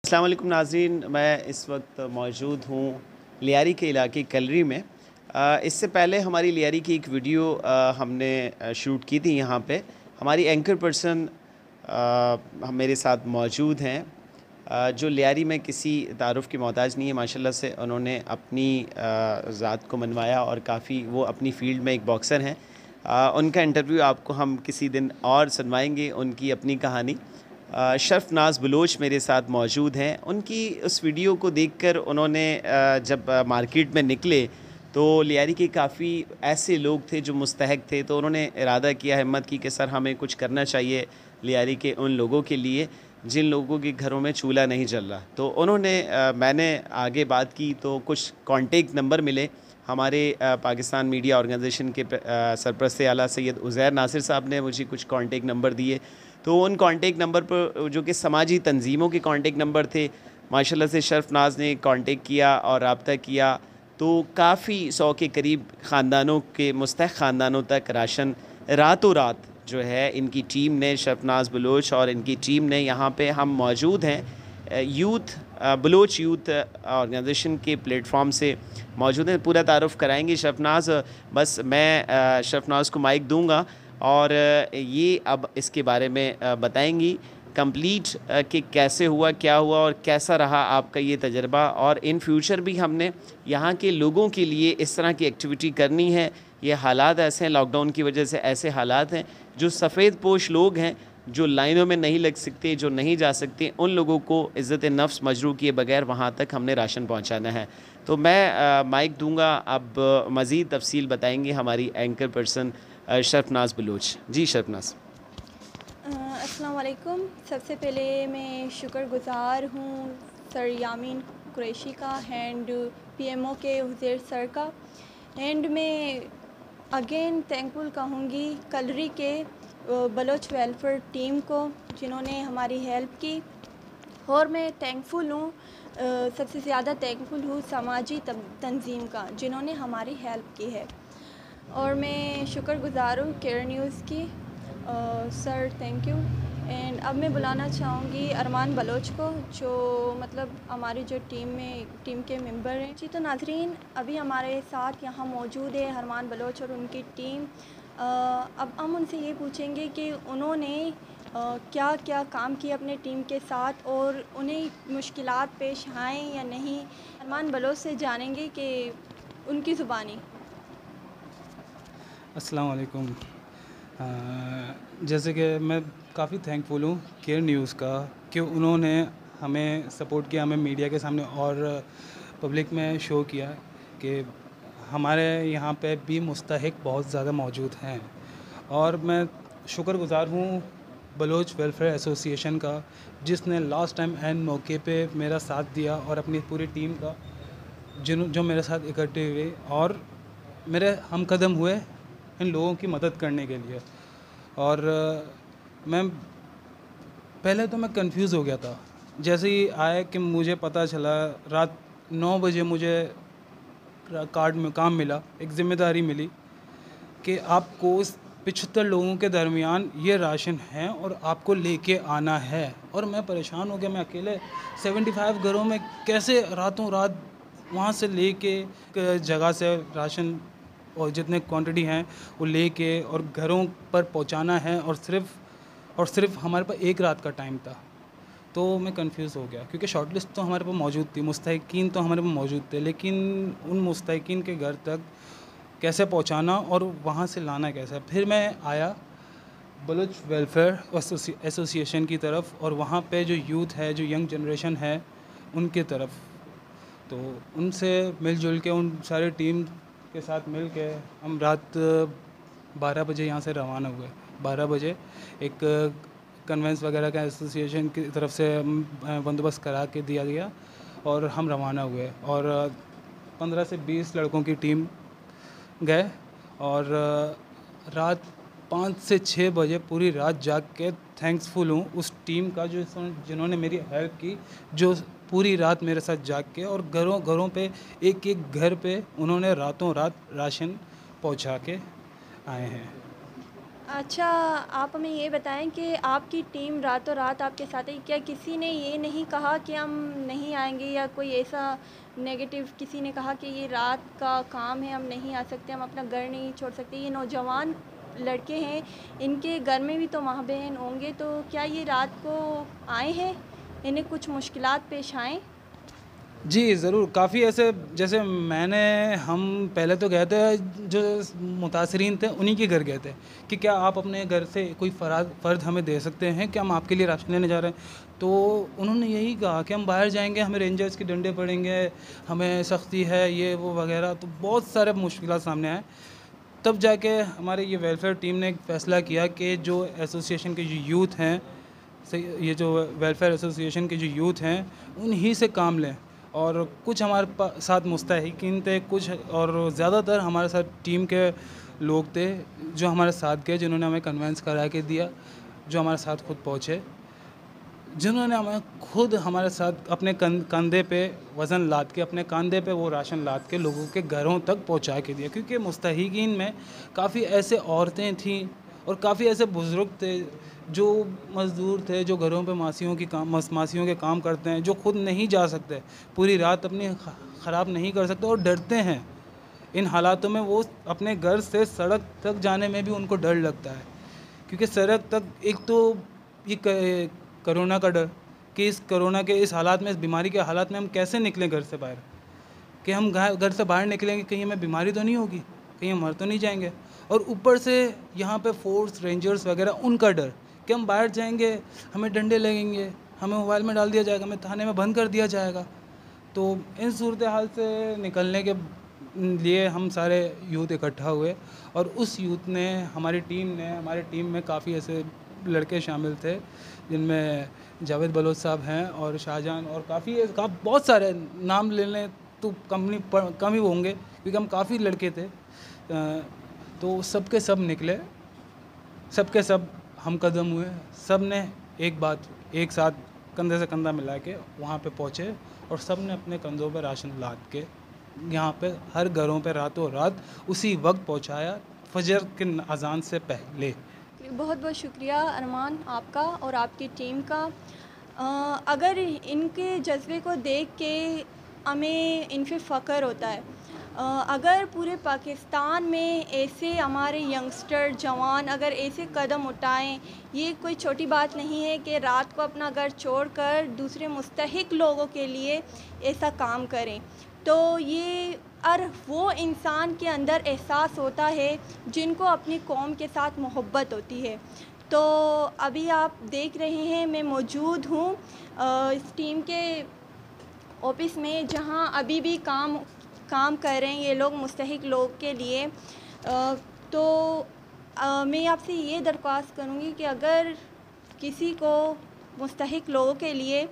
अस्सलाम वालेकुम नाज़रीन, मैं इस वक्त मौजूद हूँ लियारी के इलाके कलरी में। इससे पहले हमारी लियारी की एक वीडियो हमने शूट की थी यहाँ पे। हमारी एंकर पर्सन हम मेरे साथ मौजूद हैं, जो लियारी में किसी तारुफ़ की मोहताज नहीं है। माशाल्लाह से उन्होंने अपनी ज़ात को मनवाया और काफ़ी वो अपनी फ़ील्ड में एक बॉक्सर हैं। उनका इंटरव्यू आपको हम किसी दिन और सुनवाएंगे, उनकी अपनी कहानी। शर्फ़नाज़ बलोच मेरे साथ मौजूद हैं। उनकी उस वीडियो को देखकर उन्होंने जब मार्केट में निकले तो लियारी के काफ़ी ऐसे लोग थे जो मुस्तहक थे, तो उन्होंने इरादा किया, हिम्मत की कि सर हमें कुछ करना चाहिए लियारी के उन लोगों के लिए जिन लोगों के घरों में चूल्हा नहीं जल रहा। तो उन्होंने मैंने आगे बात की तो कुछ कॉन्टेक्ट नंबर मिले। हमारे पाकिस्तान मीडिया ऑर्गेनाइजेशन के सरपरस्त आला सैयद उज़ैर नासिर साहब ने मुझे कुछ कॉन्टेक्ट नंबर दिए। तो उन कॉन्टेक्ट नंबर पर जो कि समाजी तंजीमों के कॉन्टेक्ट नंबर थे, माशाल्लाह से शर्फ़नाज़ ने कॉन्टेक्ट किया और रब्ता किया। तो काफ़ी 100 के करीब ख़ानदानों के मुस्तहक़ ख़ानदानों तक राशन रातों रात जो है इनकी टीम ने, शर्फ़नाज़ बलोच और इनकी टीम ने, यहाँ पे हम मौजूद हैं बलोच यूथ ऑर्गेनाइजेशन के प्लेटफॉर्म से मौजूद हैं। पूरा तारुफ़ कराएंगे शर्फ़नाज़। बस मैं शर्फ़नाज़ को माइक दूंगा और ये अब इसके बारे में बताएंगी कंप्लीट कि कैसे हुआ, क्या हुआ और कैसा रहा आपका ये तजर्बा। और इन फ्यूचर भी हमने यहाँ के लोगों के लिए इस तरह की एक्टिविटी करनी है। ये हालात ऐसे हैं, लॉकडाउन की वजह से ऐसे हालात हैं, जो सफ़ेद पोश लोग हैं, जो लाइनों में नहीं लग सकते, जो नहीं जा सकते, उन लोगों को इज़्ज़त नफ्स मजरू किए बगैर वहाँ तक हमने राशन पहुँचाना है। तो मैं माइक दूंगा, अब मज़ीद तफसील बताएंगे हमारी एंकर पर्सन शर्फ़नाज़ बलोच। जी शर्फ़नाज़। अस्सलाम वालेकुम। सबसे पहले मैं शुक्रगुज़ार हूँ सर यामीन कुरैशी का एंड पीएमओ के हुज़ैर सर का। एंड मैं अगेन थैंकफुल कहूँगी कलरी के बलोच वेलफेयर टीम को जिन्होंने हमारी हेल्प की। और मैं थैंकफुल हूँ, सबसे ज़्यादा थैंकफुल हूँ समाजी तंजीम का जिन्होंने हमारी हेल्प की है। और मैं शुक्रगुज़ार हूँ केयर न्यूज़ की। Sir thank you. एंड अब मैं बुलाना चाहूँगी अरमान बलोच को, जो मतलब हमारी जो टीम के मेंबर हैं। जी तो नाज़रीन, अभी हमारे साथ यहाँ मौजूद है अरमान बलोच और उनकी टीम। अब हम उनसे ये पूछेंगे कि उन्होंने क्या क्या काम किया अपने टीम के साथ और उन्हें मुश्किलात पेश आए या नहीं। अरमान बलोच से जानेंगे कि उनकी ज़ुबानी। अस्सलाम वालेकुम। जैसे कि मैं काफ़ी थैंकफुल हूँ केयर न्यूज़ का कि उन्होंने हमें सपोर्ट किया, हमें मीडिया के सामने और पब्लिक में शो किया कि हमारे यहाँ पे भी मुस्तहिक बहुत ज़्यादा मौजूद हैं। और मैं शुक्रगुज़ार हूँ बलोच वेलफेयर एसोसिएशन का, जिसने लास्ट टाइम एंड मौके पे मेरा साथ दिया और अपनी पूरी टीम का जो मेरे साथ इकट्ठे हुए और मेरे हम कदम हुए इन लोगों की मदद करने के लिए। और मैं पहले तो मैं कंफ्यूज हो गया था। जैसे ही आया कि मुझे पता चला, रात 9 बजे मुझे कार्ड में काम मिला, एक ज़िम्मेदारी मिली कि आपको इस 75 लोगों के दरमियान ये राशन है और आपको लेके आना है। और मैं परेशान हो गया, मैं अकेले 75 घरों में कैसे रातों रात वहाँ से लेके जगह से राशन और जितने क्वांटिटी हैं वो लेके और घरों पर पहुंचाना है। और सिर्फ हमारे पास एक रात का टाइम था। तो मैं कंफ्यूज हो गया क्योंकि शॉर्ट लिस्ट तो हमारे पास मौजूद थी, मुस्तहिकीन तो हमारे पास मौजूद थे, लेकिन उन मुस्तहिकीन के घर तक कैसे पहुंचाना और वहाँ से लाना कैसे। फिर मैं आया बलूच वेलफेयर एसोसिएशन की तरफ और वहाँ पे जो यूथ है, जो यंग जनरेशन है, उनके तरफ। तो उनसे मिलजुल के, उन सारे टीम के साथ मिल के हम रात 12 बजे यहाँ से रवाना हुए। 12 बजे एक कन्वेंस वगैरह का एसोसिएशन की तरफ से बंदोबस्त करा के दिया गया और हम रवाना हुए। और 15 से 20 लड़कों की टीम गए और रात 5 से 6 बजे पूरी रात जाग के थैंक्सफुल हूँ उस टीम का जिन्होंने मेरी हेल्प की, जो पूरी रात मेरे साथ जाग के और घरों पे एक एक घर पे उन्होंने रातों रात राशन पहुँचा के आए हैं। अच्छा, आप हमें ये बताएं कि आपकी टीम रातों रात आपके साथ है, क्या किसी ने ये नहीं कहा कि हम नहीं आएंगे, या कोई ऐसा नेगेटिव किसी ने कहा कि ये रात का काम है, हम नहीं आ सकते, हम अपना घर नहीं छोड़ सकते? ये नौजवान लड़के हैं, इनके घर में भी तो माँ बहन होंगे, तो क्या ये रात को आए हैं, इन्हें कुछ मुश्किलात पेश आएँ? जी, ज़रूर। काफ़ी ऐसे, जैसे हम पहले तो गए थे, जो मुतासरीन थे उन्हीं के घर गए थे कि क्या आप अपने घर से कोई फ़र्द हमें दे सकते हैं कि हम आपके लिए राशन लेने जा रहे हैं। तो उन्होंने यही कहा कि हम बाहर जाएंगे, हमें रेंजर्स के डंडे पड़ेंगे, हमें सख्ती है, ये वो वगैरह। तो बहुत सारे मुश्किलात सामने आए। तब जाके हमारे ये वेलफेयर टीम ने एक फ़ैसला किया कि जो एसोसिएशन के जो यूथ हैं, ये जो वेलफेयर एसोसिएशन के जो यूथ हैं, उन्हीं से काम लें। और कुछ हमारे साथ मुस्तहिकीन थे, कुछ और ज़्यादातर हमारे साथ टीम के लोग थे जो हमारे साथ गए, जिन्होंने हमें कन्वेंस करा के दिया, जो हमारे साथ खुद पहुँचे, जिन्होंने हमें खुद हमारे साथ अपने कंधे पे वज़न लाद के, अपने कंधे पे वो राशन लाद के लोगों के घरों तक पहुंचा के दिया। क्योंकि मुस्तहिकीन में काफ़ी ऐसे औरतें थीं और काफ़ी ऐसे बुज़ुर्ग थे जो मज़दूर थे, जो घरों पे मासियों के काम करते हैं, जो खुद नहीं जा सकते, पूरी रात अपनी ख़राब नहीं कर सकते और डरते हैं। इन हालातों में वो अपने घर से सड़क तक जाने में भी उनको डर लगता है, क्योंकि सड़क तक एक तो ये कोरोना का डर कि इस कोरोना के इस हालात में, इस बीमारी के हालात में हम कैसे निकलें घर से बाहर, कि हम घर से बाहर निकलेंगे कहीं हमें बीमारी तो नहीं होगी, कहीं हम मर तो नहीं जाएंगे। और ऊपर से यहाँ पे फोर्स रेंजर्स वगैरह, उनका डर कि हम बाहर जाएंगे, हमें डंडे लगेंगे, हमें मोबाइल में डाल दिया जाएगा, हमें थाने में बंद कर दिया जाएगा। तो इन सूरत हाल से निकलने के लिए हम सारे यूथ इकट्ठा हुए, और उस यूथ ने, हमारी टीम में काफ़ी ऐसे लड़के शामिल थे, जिनमें जावेद बलोच साहब हैं और शाहजहान, और बहुत सारे नाम ले लें तो कम ही होंगे, क्योंकि हम काफ़ी लड़के थे। तो सब के सब निकले, सब के सब हम कदम हुए, सब ने एक साथ कंधे से कंधा मिला के वहाँ पे पहुँचे, और सब ने अपने कंधों पे राशन लाद के यहाँ पे हर घरों पे रातों रात उसी वक्त पहुँचाया, फजर के अजान से पहले। बहुत बहुत शुक्रिया अरमान आपका और आपकी टीम का। अगर इनके जज्बे को देख के हमें इन पे फ़ख्र होता है। अगर पूरे पाकिस्तान में ऐसे हमारे यंगस्टर जवान अगर ऐसे कदम उठाएं, ये कोई छोटी बात नहीं है कि रात को अपना घर छोड़कर दूसरे मुस्तहिक लोगों के लिए ऐसा काम करें। तो ये वो इंसान के अंदर एहसास होता है जिनको अपनी कौम के साथ मोहब्बत होती है। तो अभी आप देख रहे हैं मैं मौजूद हूँ इस टीम के ऑफिस में, जहाँ अभी भी काम कर रहे हैं ये लोग मुस्तहिक लोग के लिए। तो मैं आपसे ये दरख्वास्त करूँगी कि अगर किसी को मुस्तहिक लोगों के लिए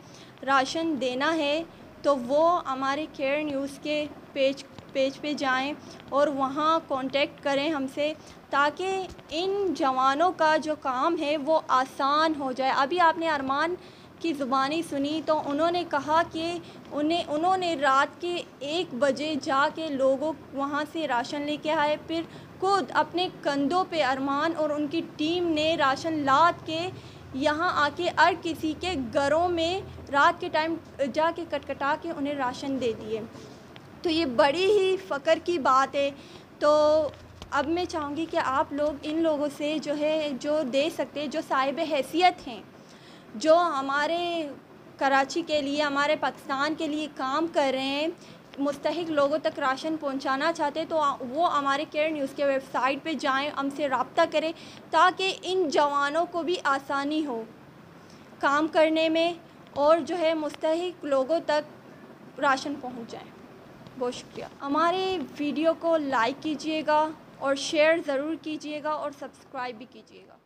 राशन देना है तो वो हमारे केयर न्यूज़ के पेज पे जाएं और वहाँ कांटेक्ट करें हमसे, ताकि इन जवानों का जो काम है वो आसान हो जाए। अभी आपने अरमान की ज़ुबानी सुनी तो उन्होंने कहा कि उन्होंने रात के 1 बजे जाके लोगों वहाँ से राशन लेके आए, फिर खुद अपने कंधों पे अरमान और उनकी टीम ने राशन लाद के यहाँ आके हर किसी के घरों में रात के टाइम जाके कटकटा के उन्हें राशन दे दिए। तो ये बड़ी ही फ़ख्र की बात है। तो अब मैं चाहूँगी कि आप लोग इन लोगों से जो दे सकते हैं, जो साहिब हैसियत हैं, जो हमारे कराची के लिए, हमारे पाकिस्तान के लिए काम कर रहे हैं, मुस्तहिक लोगों तक राशन पहुंचाना चाहते हैं, तो वो हमारे केयर न्यूज़ के वेबसाइट पे जाएं, हमसे रब्ता करें, ताकि इन जवानों को भी आसानी हो काम करने में और मुस्तहिक लोगों तक राशन पहुंच जाए। बहुत शुक्रिया। हमारे वीडियो को लाइक कीजिएगा और शेयर ज़रूर कीजिएगा और सब्सक्राइब भी कीजिएगा।